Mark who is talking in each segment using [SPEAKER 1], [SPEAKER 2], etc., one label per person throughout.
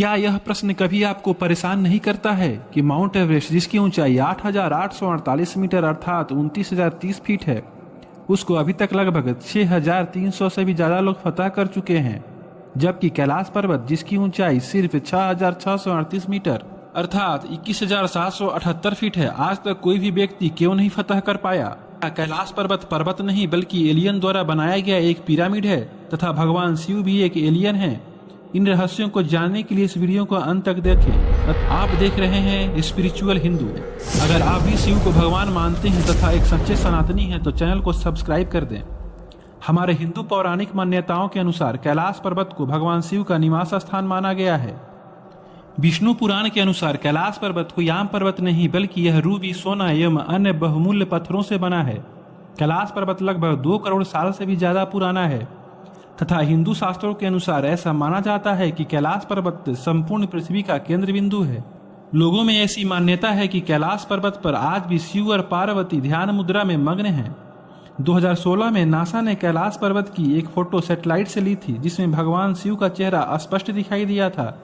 [SPEAKER 1] क्या यह प्रश्न कभी आपको परेशान नहीं करता है कि माउंट एवरेस्ट, जिसकी ऊंचाई 8,848 मीटर अर्थात 29,030 फीट है, उसको अभी तक लगभग 6,300 से भी ज्यादा लोग फतह कर चुके हैं, जबकि कैलाश पर्वत, जिसकी ऊंचाई सिर्फ 6,638 मीटर अर्थात 21,778 फीट है, आज तक कोई भी व्यक्ति क्यों नहीं फतह कर पाया। कैलाश पर्वत पर्वत नहीं बल्कि एलियन द्वारा बनाया गया एक पिरामिड है तथा भगवान शिव भी एक एलियन है। इन रहस्यों को जानने के लिए इस वीडियो को अंत तक देखें। आप देख रहे हैं स्पिरिचुअल हिंदू। अगर आप भी शिव को भगवान मानते हैं तथा एक सच्चे सनातनी हैं तो चैनल को सब्सक्राइब कर दें। हमारे हिंदू पौराणिक मान्यताओं के अनुसार कैलाश पर्वत को भगवान शिव का निवास स्थान माना गया है। विष्णु पुराण के अनुसार कैलाश पर्वत कोई आम पर्वत नहीं बल्कि यह रूबी, सोना एवं अन्य बहुमूल्य पत्थरों से बना है। कैलाश पर्वत लगभग 2 करोड़ साल से भी ज्यादा पुराना है तथा हिंदू शास्त्रों के अनुसार ऐसा माना जाता है कि कैलाश पर्वत संपूर्ण पृथ्वी का केंद्र बिंदु है। लोगों में ऐसी मान्यता है कि कैलाश पर्वत पर आज भी शिव और पार्वती ध्यान मुद्रा में मग्न हैं। 2016 में नासा ने कैलाश पर्वत की एक फोटो सैटेलाइट से ली थी, जिसमें भगवान शिव का चेहरा स्पष्ट दिखाई दिया था।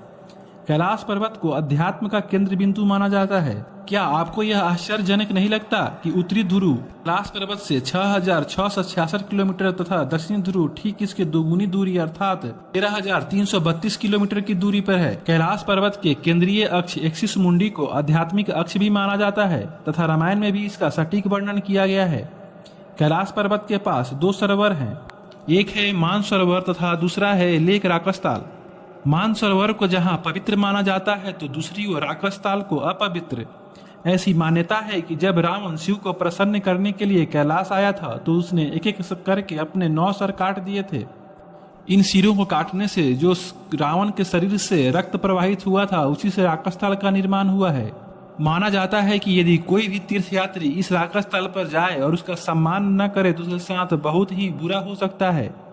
[SPEAKER 1] कैलाश पर्वत को अध्यात्म का केंद्र बिंदु माना जाता है। क्या आपको यह आश्चर्यजनक नहीं लगता कि उत्तरी ध्रुव कैलाश पर्वत से 6,666 किलोमीटर तथा दक्षिणी ध्रुव ठीक इसके दोगुनी दूरी अर्थात 13,332 किलोमीटर की दूरी पर है। कैलाश पर्वत के केंद्रीय अक्ष एक्सिस मुंडी को आध्यात्मिक अक्ष भी माना जाता है तथा रामायण में भी इसका सटीक वर्णन किया गया है। कैलाश पर्वत के पास 2 सरोवर हैं, एक है मानसरोवर तथा दूसरा है लेक राकसताल। मानसरोवर को जहां पवित्र माना जाता है तो दूसरी ओर राकसताल को अपवित्र। ऐसी मान्यता है कि जब रावण शिव को प्रसन्न करने के लिए कैलाश आया था तो उसने एक एक करके अपने 9 सर काट दिए थे। इन सिरों को काटने से जो रावण के शरीर से रक्त प्रवाहित हुआ था उसी से राकसताल का निर्माण हुआ है। माना जाता है कि यदि कोई भी तीर्थयात्री इस राकसताल पर जाए और उसका सम्मान न करे तो उसके साथ बहुत ही बुरा हो सकता है।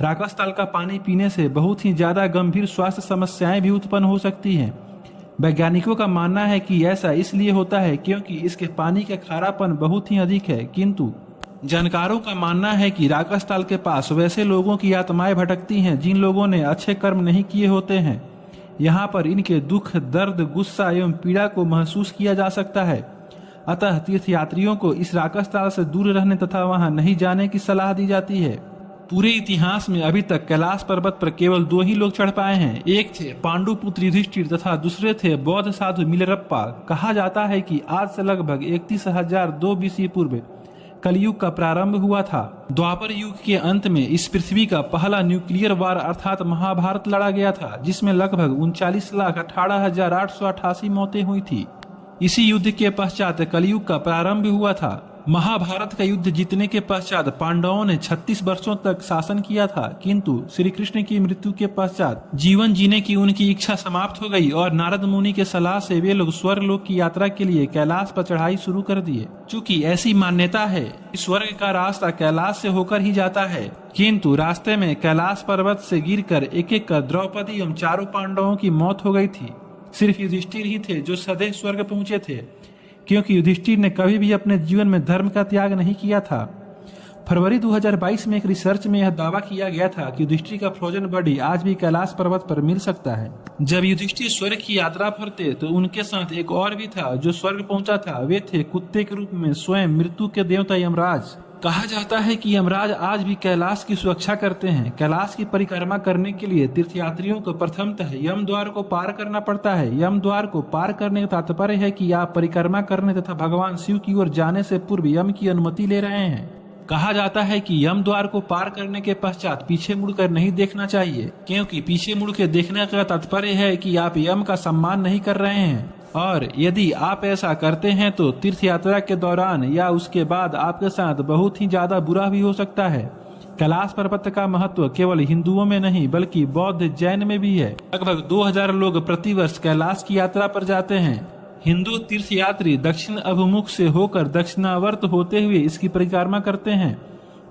[SPEAKER 1] राकसताल का पानी पीने से बहुत ही ज्यादा गंभीर स्वास्थ्य समस्याएं भी उत्पन्न हो सकती हैं। वैज्ञानिकों का मानना है कि ऐसा इसलिए होता है क्योंकि इसके पानी का खारापन बहुत ही अधिक है, किंतु जानकारों का मानना है कि राकसताल के पास वैसे लोगों की आत्माएं भटकती हैं जिन लोगों ने अच्छे कर्म नहीं किए होते हैं। यहाँ पर इनके दुख, दर्द, गुस्सा एवं पीड़ा को महसूस किया जा सकता है। अतः तीर्थयात्रियों को इस राकसताल से दूर रहने तथा वहां नहीं जाने की सलाह दी जाती है। पूरे इतिहास में अभी तक कैलाश पर्वत पर केवल 2 ही लोग चढ़ पाए हैं। एक थे पांडु पुत्र युधिष्ठिर तथा दूसरे थे बौद्ध साधु मिलरप्पा। कहा जाता है कि आज से लगभग 31,002 BC पूर्व कलयुग का प्रारंभ हुआ था। द्वापर युग के अंत में इस पृथ्वी का पहला न्यूक्लियर वार अर्थात महाभारत लड़ा गया था, जिसमें लगभग 39,18,888 मौतें हुई थी। इसी युद्ध के पश्चात कलयुग का प्रारंभ हुआ था। महाभारत का युद्ध जीतने के पश्चात पांडवों ने 36 वर्षों तक शासन किया था, किंतु श्री कृष्ण की मृत्यु के पश्चात जीवन जीने की उनकी इच्छा समाप्त हो गई और नारद मुनि के सलाह से वे लोग स्वर्ग लोक की यात्रा के लिए कैलाश पर चढ़ाई शुरू कर दिए। चूंकि ऐसी मान्यता है कि स्वर्ग का रास्ता कैलाश से होकर ही जाता है, किंतु रास्ते में कैलाश पर्वत से गिरकर एक एक कर द्रौपदी एवं चारों पांडवों की मौत हो गई थी। सिर्फ युधिष्ठिर ही थे जो सदैव स्वर्ग पहुंचे थे, क्योंकि युधिष्ठिर ने कभी भी अपने जीवन में धर्म का त्याग नहीं किया था। फरवरी 2022 में एक रिसर्च में यह दावा किया गया था कि युधिष्ठिर का फ्रोजन बॉडी आज भी कैलाश पर्वत पर मिल सकता है। जब युधिष्ठिर स्वर्ग की यात्रा पर थे तो उनके साथ एक और भी था जो स्वर्ग पहुंचा था। वे थे कुत्ते के रूप में स्वयं मृत्यु के देवता यमराज। कहा जाता है कि यमराज आज भी कैलाश की सुरक्षा करते हैं। कैलाश की परिक्रमा करने के लिए तीर्थयात्रियों को प्रथमतः यम द्वार को पार करना पड़ता है। यम द्वार को पार करने का तात्पर्य है कि आप परिक्रमा करने तथा भगवान शिव की ओर जाने से पूर्व यम की अनुमति ले रहे हैं। कहा जाता है कि यम द्वार को पार करने के पश्चात पीछे मुड़कर नहीं देखना चाहिए, क्योंकि पीछे मुड़ के देखने का तात्पर्य है कि आप यम का सम्मान नहीं कर रहे हैं, और यदि आप ऐसा करते हैं तो तीर्थ यात्रा के दौरान या उसके बाद आपके साथ बहुत ही ज्यादा बुरा भी हो सकता है। कैलाश पर्वत का महत्व केवल हिंदुओं में नहीं बल्कि बौद्ध, जैन में भी है। लगभग 2000 लोग प्रतिवर्ष कैलाश की यात्रा पर जाते हैं। हिंदू तीर्थयात्री दक्षिण अभिमुख से होकर दक्षिणावर्त होते हुए इसकी परिक्रमा करते हैं।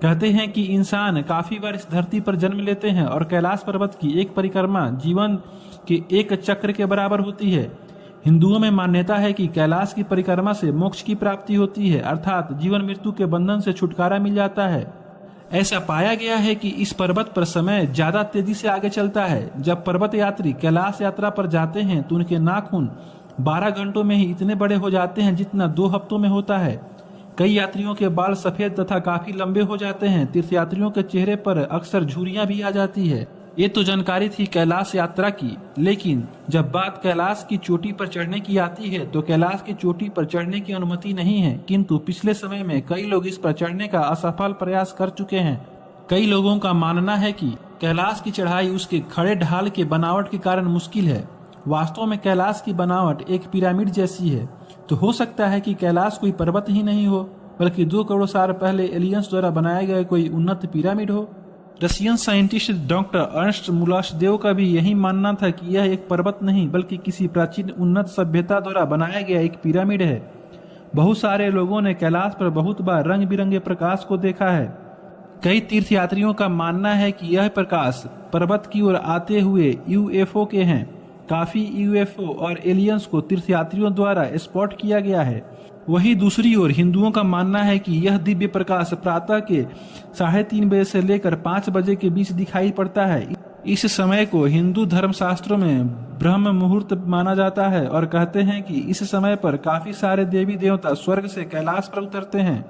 [SPEAKER 1] कहते हैं कि इंसान काफी बार इस धरती पर जन्म लेते हैं और कैलाश पर्वत की एक परिक्रमा जीवन के एक चक्र के बराबर होती है। हिंदुओं में मान्यता है कि कैलाश की परिक्रमा से मोक्ष की प्राप्ति होती है, अर्थात जीवन मृत्यु के बंधन से छुटकारा मिल जाता है। ऐसा पाया गया है कि इस पर्वत पर समय ज्यादा तेजी से आगे चलता है। जब पर्वत यात्री कैलाश यात्रा पर जाते हैं तो उनके नाखून 12 घंटों में ही इतने बड़े हो जाते हैं जितना 2 हफ्तों में होता है। कई यात्रियों के बाल सफेद तथा काफी लंबे हो जाते हैं। तीर्थयात्रियों के चेहरे पर अक्सर झुर्रियां भी आ जाती है। ये तो जानकारी थी कैलाश यात्रा की, लेकिन जब बात कैलाश की चोटी पर चढ़ने की आती है तो कैलाश की चोटी पर चढ़ने की अनुमति नहीं है, किंतु पिछले समय में कई लोग इस पर चढ़ने का असफल प्रयास कर चुके हैं। कई लोगों का मानना है कि कैलाश की चढ़ाई उसके खड़े ढाल के बनावट के कारण मुश्किल है। वास्तव में कैलाश की बनावट एक पिरामिड जैसी है, तो हो सकता है कि कैलाश कोई पर्वत ही नहीं हो, बल्कि 2 करोड़ साल पहले एलियंस द्वारा बनाए गए कोई उन्नत पिरामिड हो। रशियन साइंटिस्ट डॉक्टर अर्नस्ट मुलाशदेव का भी यही मानना था कि यह एक पर्वत नहीं बल्कि किसी प्राचीन उन्नत सभ्यता द्वारा बनाया गया एक पिरामिड है। बहुत सारे लोगों ने कैलाश पर बहुत बार रंग बिरंगे प्रकाश को देखा है। कई तीर्थयात्रियों का मानना है कि यह प्रकाश पर्वत की ओर आते हुए यूएफओ के हैं। काफी यूएफओ और एलियंस को तीर्थयात्रियों द्वारा स्पॉट किया गया है। वहीं दूसरी ओर हिंदुओं का मानना है कि यह दिव्य प्रकाश प्रातः के 3:30 बजे से लेकर 5 बजे के बीच दिखाई पड़ता है। इस समय को हिंदू धर्मशास्त्रों में ब्रह्म मुहूर्त माना जाता है और कहते हैं कि इस समय पर काफी सारे देवी देवता स्वर्ग से कैलाश पर उतरते हैं।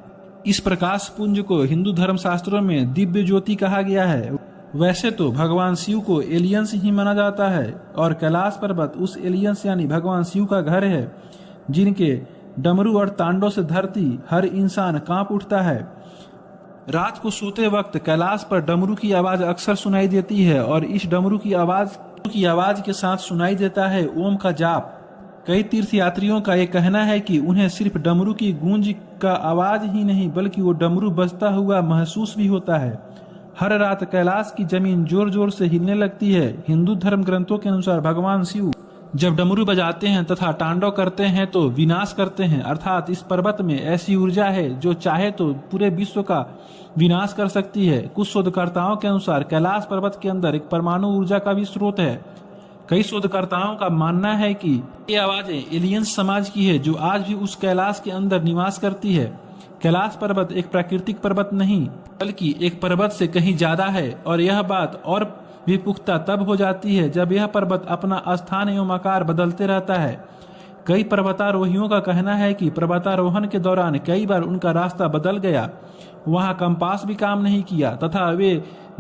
[SPEAKER 1] इस प्रकाश पुंज को हिंदू धर्मशास्त्रों में दिव्य ज्योति कहा गया है। वैसे तो भगवान शिव को एलियंस ही माना जाता है और कैलाश पर्वत उस एलियंस यानी भगवान शिव का घर है, जिनके डमरू और तांडों से धरती हर इंसान कांप उठता है। रात को सोते वक्त कैलाश पर डमरू की आवाज अक्सर सुनाई देती है और इस डमरू की आवाज के साथ सुनाई देता है ओम का जाप। कई तीर्थयात्रियों का यह कहना है कि उन्हें सिर्फ डमरू की गूंज का आवाज ही नहीं बल्कि वो डमरू बजता हुआ महसूस भी होता है। हर रात कैलाश की जमीन जोर जोर से हिलने लगती है। हिंदू धर्म ग्रंथों के अनुसार भगवान शिव जब डमरू बजाते हैं तथा तांडव करते हैं तो विनाश करते हैं, अर्थात इस पर्वत में ऐसी ऊर्जा है जो चाहे तो पूरे विश्व का विनाश कर सकती है। कुछ शोधकर्ताओं के अनुसार कैलाश पर्वत के अंदर एक परमाणु ऊर्जा का भी स्रोत है। कई शोधकर्ताओं का मानना है कि ये आवाजें एलियंस समाज की है जो आज भी उस कैलाश के अंदर निवास करती है। कैलाश पर्वत एक प्राकृतिक पर्वत नहीं बल्कि एक पर्वत से कहीं ज्यादा है और यह बात और भी पुख्ता तब हो जाती है जब यह पर्वत अपना स्थान एवं आकार बदलते रहता है। कई पर्वतारोहियों का कहना है कि पर्वतारोहण के दौरान कई बार उनका रास्ता बदल गया, वहां कंपास भी काम नहीं किया तथा वे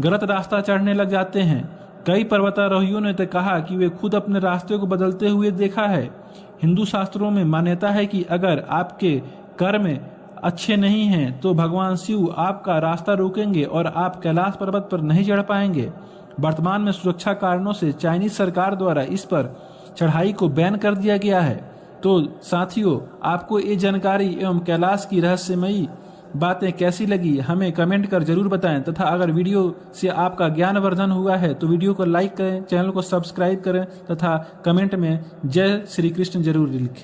[SPEAKER 1] गलत रास्ता चढ़ने लग जाते हैं। कई पर्वतारोहियों ने तो कहा कि वे खुद अपने रास्ते को बदलते हुए देखा है। हिंदू शास्त्रों में मान्यता है कि अगर आपके कर्म अच्छे नहीं हैं तो भगवान शिव आपका रास्ता रोकेंगे और आप कैलाश पर्वत पर नहीं चढ़ पाएंगे। वर्तमान में सुरक्षा कारणों से चाइनीज सरकार द्वारा इस पर चढ़ाई को बैन कर दिया गया है। तो साथियों, आपको ये जानकारी एवं कैलाश की रहस्यमयी बातें कैसी लगी हमें कमेंट कर जरूर बताएं तथा अगर वीडियो से आपका ज्ञानवर्धन हुआ है तो वीडियो को लाइक करें, चैनल को सब्सक्राइब करें तथा कमेंट में जय श्री कृष्ण जरूर लिखें।